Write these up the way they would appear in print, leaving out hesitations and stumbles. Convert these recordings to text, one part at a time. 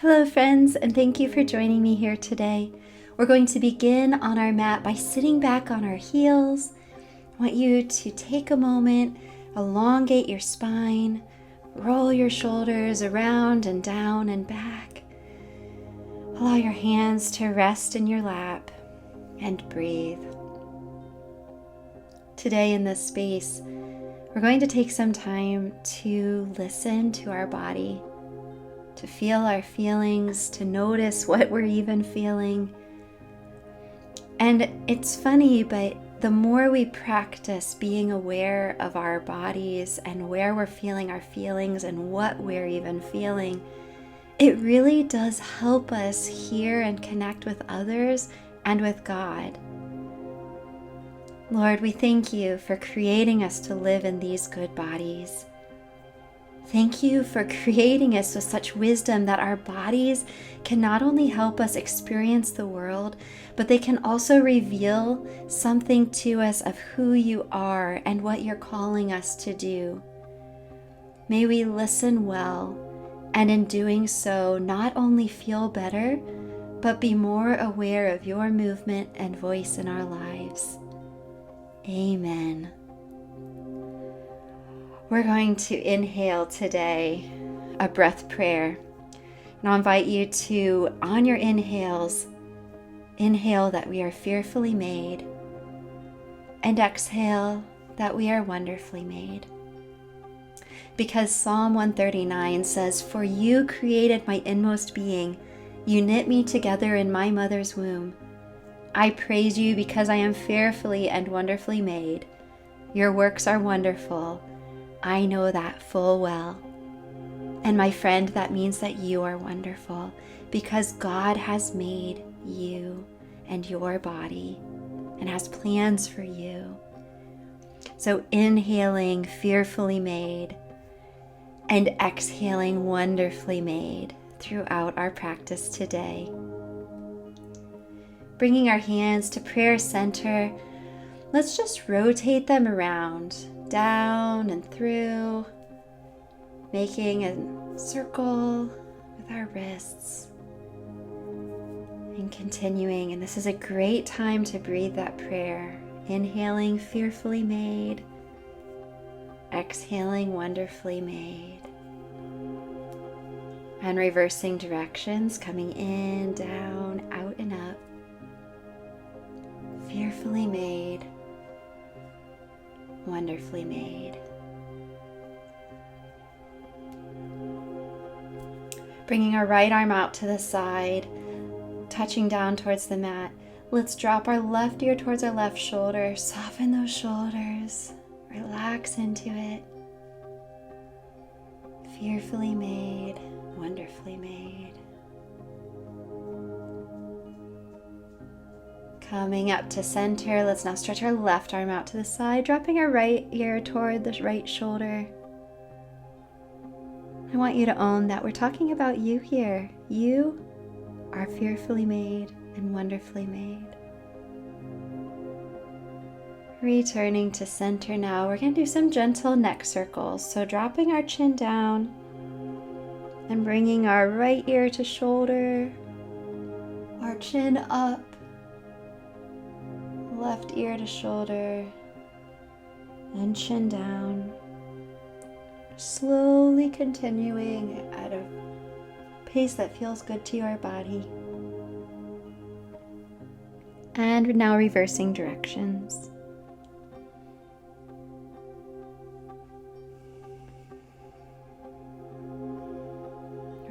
Hello friends, and thank you for joining me here today. We're going to begin on our mat by sitting back on our heels. I want you to take a moment, elongate your spine, roll your shoulders around and down and back. Allow your hands to rest in your lap and breathe. Today in this space, we're going to take some time to listen to our body, to feel our feelings, to notice what we're even feeling. And it's funny, but the more we practice being aware of our bodies and where we're feeling our feelings and what we're even feeling, it really does help us hear and connect with others and with God. Lord, we thank you for creating us to live in these good bodies. Thank you for creating us with such wisdom that our bodies can not only help us experience the world, but they can also reveal something to us of who you are and what you're calling us to do. May we listen well, and in doing so, not only feel better, but be more aware of your movement and voice in our lives. Amen. We're going to inhale today a breath prayer. And I'll invite you to, on your inhales, inhale that we are fearfully made, and exhale that we are wonderfully made. Because Psalm 139 says, "For you created my inmost being, you knit me together in my mother's womb. I praise you because I am fearfully and wonderfully made. Your works are wonderful. I know that full well." And my friend, that means that you are wonderful because God has made you and your body and has plans for you. So inhaling fearfully made and exhaling wonderfully made throughout our practice today. Bringing our hands to prayer center, let's just rotate them around, down and through, making a circle with our wrists and continuing. And this is a great time to breathe that prayer. Inhaling fearfully made, exhaling wonderfully made, and reversing directions, coming in, down, out and up. Fearfully made, wonderfully made. Bringing our right arm out to the side, touching down towards the mat. Let's drop our left ear towards our left shoulder. Soften those shoulders. Relax into it. Fearfully made, wonderfully made. Coming up to center, let's now stretch our left arm out to the side, dropping our right ear toward the right shoulder. I want you to own that we're talking about you here. You are fearfully made and wonderfully made. Returning to center now, we're going to do some gentle neck circles. So dropping our chin down and bringing our right ear to shoulder, our chin up, left ear to shoulder, and chin down. Slowly continuing at a pace that feels good to your body. And we're now reversing directions.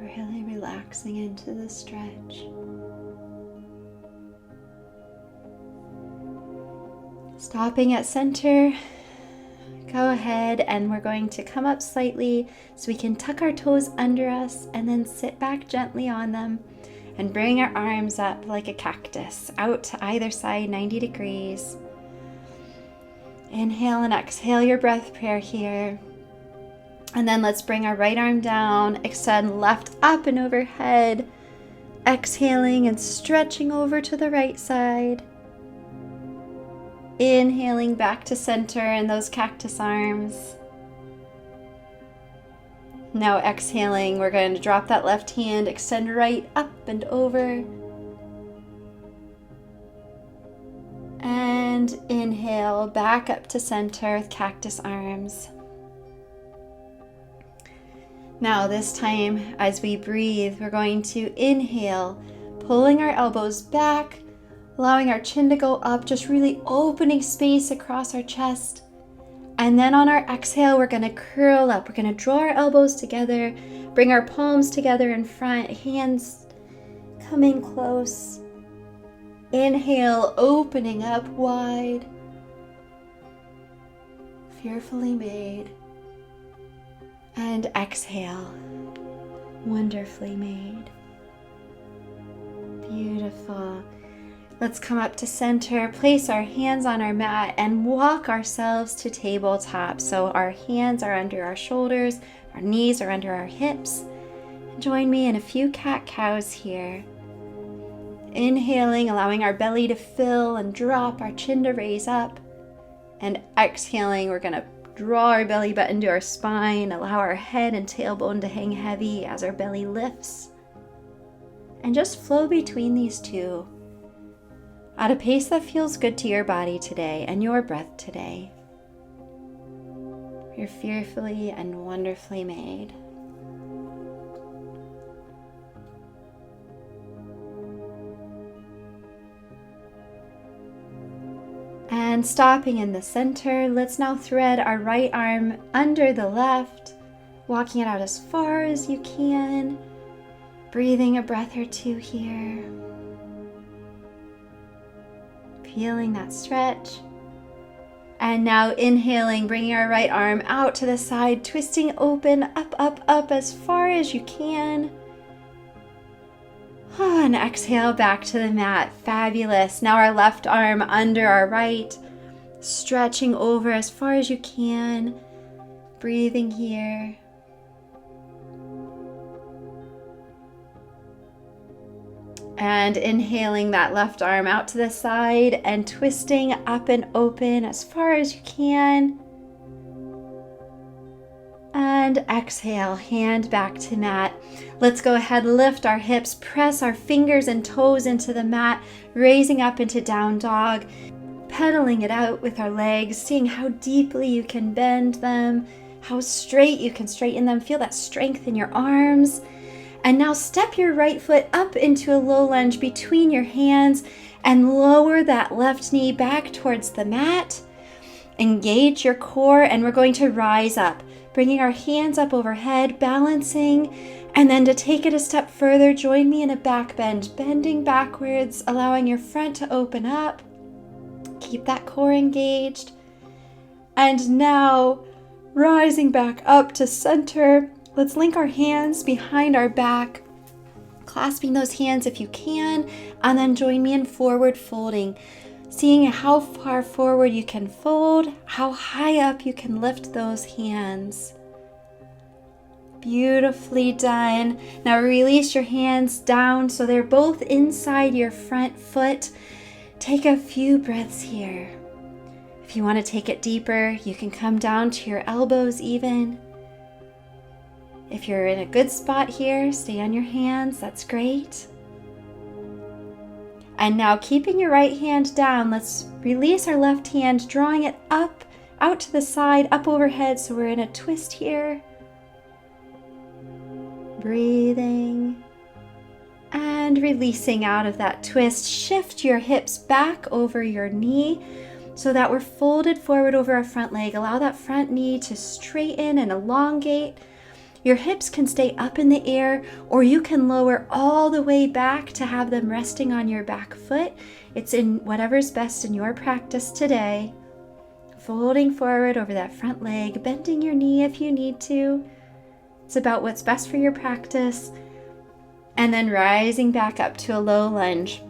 Really relaxing into the stretch. Stopping at center, go ahead and we're going to come up slightly so we can tuck our toes under us and then sit back gently on them and bring our arms up like a cactus out to either side 90 degrees. Inhale and exhale your breath prayer here. And then let's bring our right arm down, extend left up and overhead, exhaling and stretching over to the right side. Inhaling back to center in those cactus arms. Now exhaling, we're going to drop that left hand, extend right up and over. And inhale, back up to center with cactus arms. Now this time, as we breathe, we're going to inhale, pulling our elbows back, allowing our chin to go up, just really opening space across our chest. And then on our exhale, we're going to curl up. We're going to draw our elbows together, bring our palms together in front, hands coming close. Inhale, opening up wide. Fearfully made. And exhale, wonderfully made. Beautiful. Let's come up to center, place our hands on our mat, and walk ourselves to tabletop. So our hands are under our shoulders, our knees are under our hips. Join me in a few cat-cows here. Inhaling, allowing our belly to fill and drop, our chin to raise up. And exhaling, we're going to draw our belly button to our spine, allow our head and tailbone to hang heavy as our belly lifts. And just flow between these two at a pace that feels good to your body today and your breath today. You're fearfully and wonderfully made. And stopping in the center, let's now thread our right arm under the left, walking it out as far as you can, breathing a breath or two here. Feeling that stretch. And now inhaling, bringing our right arm out to the side, twisting open, up, up, up as far as you can. And exhale back to the mat. Fabulous. Now our left arm under our right, stretching over as far as you can. Breathing here. And inhaling that left arm out to the side and twisting up and open as far as you can. And exhale, hand back to mat. Let's go ahead, lift our hips, press our fingers and toes into the mat, raising up into down dog, pedaling it out with our legs, seeing how deeply you can bend them, how straight you can straighten them. Feel that strength in your arms. And now step your right foot up into a low lunge between your hands and lower that left knee back towards the mat. Engage your core, and we're going to rise up, bringing our hands up overhead, balancing, and then to take it a step further, join me in a back bend, bending backwards, allowing your front to open up. Keep that core engaged. And now rising back up to center. Let's link our hands behind our back, clasping those hands if you can, and then join me in forward folding, seeing how far forward you can fold, how high up you can lift those hands. Beautifully done. Now release your hands down so they're both inside your front foot. Take a few breaths here. If you want to take it deeper, you can come down to your elbows even. If you're in a good spot here, stay on your hands, that's great. And now keeping your right hand down, let's release our left hand, drawing it up, out to the side, up overhead, so we're in a twist here. Breathing and releasing out of that twist. Shift your hips back over your knee so that we're folded forward over our front leg. Allow that front knee to straighten and elongate. Your hips can stay up in the air, or you can lower all the way back to have them resting on your back foot. It's in whatever's best in your practice today. Folding forward over that front leg, bending your knee if you need to. It's about what's best for your practice. And then rising back up to a low lunge.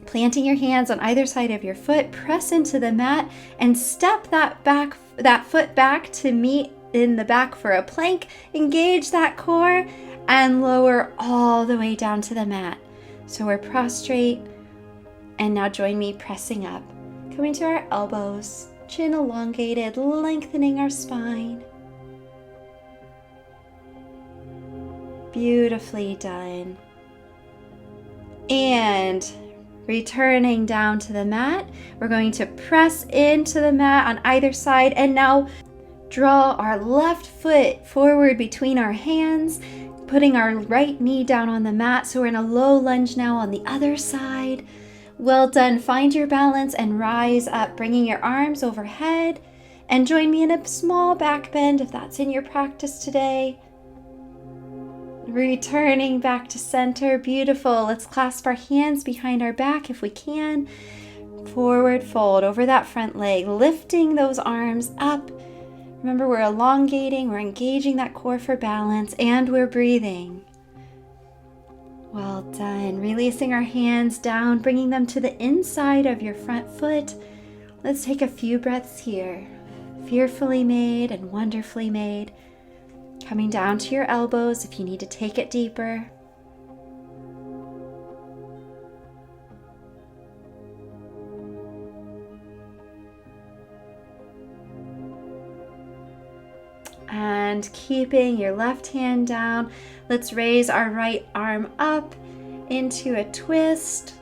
Planting your hands on either side of your foot, press into the mat and step that foot back to meet in the back for a plank. Engage that core and lower all the way down to the mat. So we're prostrate, and now join me pressing up, coming to our elbows, chin elongated, lengthening our spine. Beautifully done. And returning down to the mat, we're going to press into the mat on either side and now draw our left foot forward between our hands, putting our right knee down on the mat. So we're in a low lunge now on the other side. Well done. Find your balance and rise up, bringing your arms overhead. And join me in a small back bend if that's in your practice today. Returning back to center. Beautiful. Let's clasp our hands behind our back if we can. Forward fold over that front leg, lifting those arms up. Remember, we're elongating, we're engaging that core for balance, and we're breathing. Well done. Releasing our hands down, bringing them to the inside of your front foot. Let's take a few breaths here. Fearfully made and wonderfully made. Coming down to your elbows if you need to take it deeper. And keeping your left hand down, let's raise our right arm up into a twist.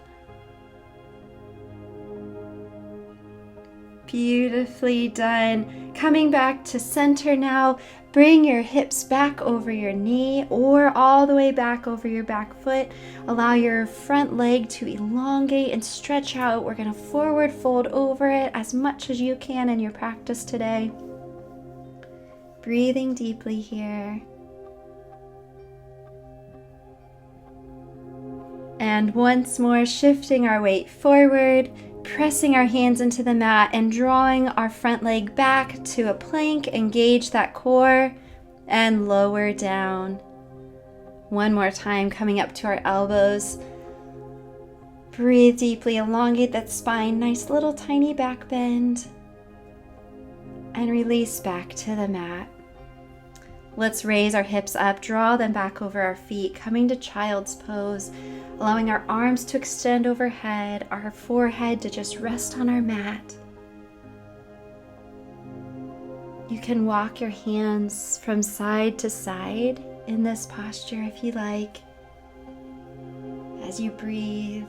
Beautifully done. Coming back to center now. Bring your hips back over your knee or all the way back over your back foot. Allow your front leg to elongate and stretch out. We're going to forward fold over it as much as you can in your practice today. Breathing deeply here. And once more, shifting our weight forward, pressing our hands into the mat and drawing our front leg back to a plank. Engage that core and lower down. One more time, coming up to our elbows. Breathe deeply, elongate that spine. Nice little tiny back bend. And release back to the mat. Let's raise our hips up, draw them back over our feet, coming to child's pose, allowing our arms to extend overhead, our forehead to just rest on our mat. You can walk your hands from side to side in this posture if you like, as you breathe.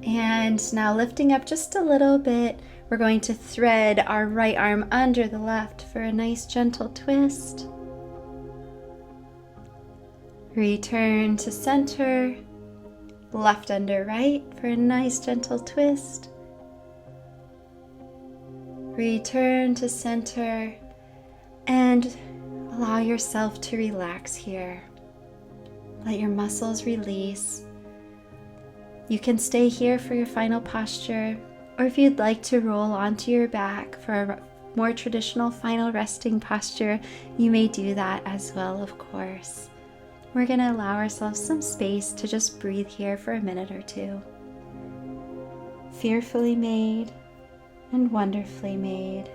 And now lifting up just a little bit, we're going to thread our right arm under the left for a nice gentle twist. Return to center, left under right for a nice gentle twist. Return to center and allow yourself to relax here. Let your muscles release. You can stay here for your final posture, or if you'd like to roll onto your back for a more traditional final resting posture, you may do that as well, of course. We're going to allow ourselves some space to just breathe here for a minute or two. Fearfully made and wonderfully made.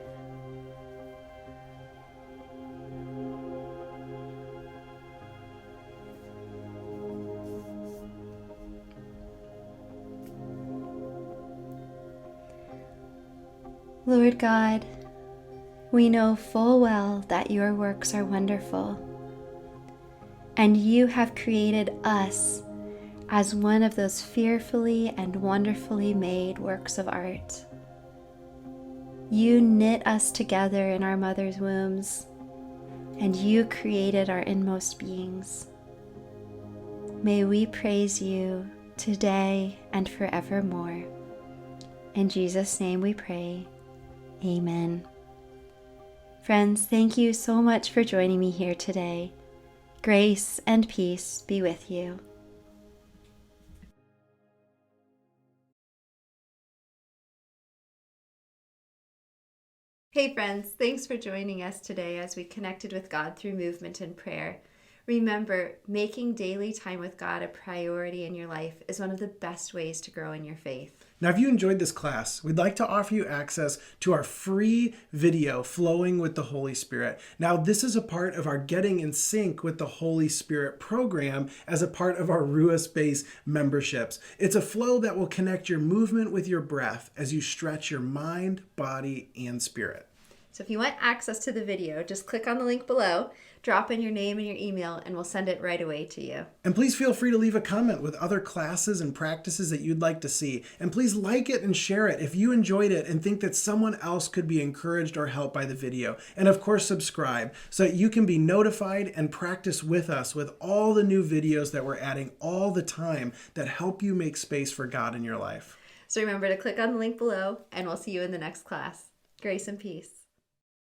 Lord God, we know full well that your works are wonderful, and you have created us as one of those fearfully and wonderfully made works of art. You knit us together in our mother's wombs, and you created our inmost beings. May we praise you today and forevermore. In Jesus' name we pray. Amen. Friends, thank you so much for joining me here today. Grace and peace be with you. Hey friends, thanks for joining us today as we connected with God through movement and prayer. Remember, making daily time with God a priority in your life is one of the best ways to grow in your faith. Now, if you enjoyed this class, we'd like to offer you access to our free video, Flowing with the Holy Spirit. Now, this is a part of our Getting in Sync with the Holy Spirit program as a part of our Ruah Space memberships. It's a flow that will connect your movement with your breath as you stretch your mind, body, and spirit. So if you want access to the video, just click on the link below, drop in your name and your email, and we'll send it right away to you. And please feel free to leave a comment with other classes and practices that you'd like to see. And please like it and share it if you enjoyed it and think that someone else could be encouraged or helped by the video. And of course, subscribe so that you can be notified and practice with us with all the new videos that we're adding all the time that help you make space for God in your life. So remember to click on the link below, and we'll see you in the next class. Grace and peace.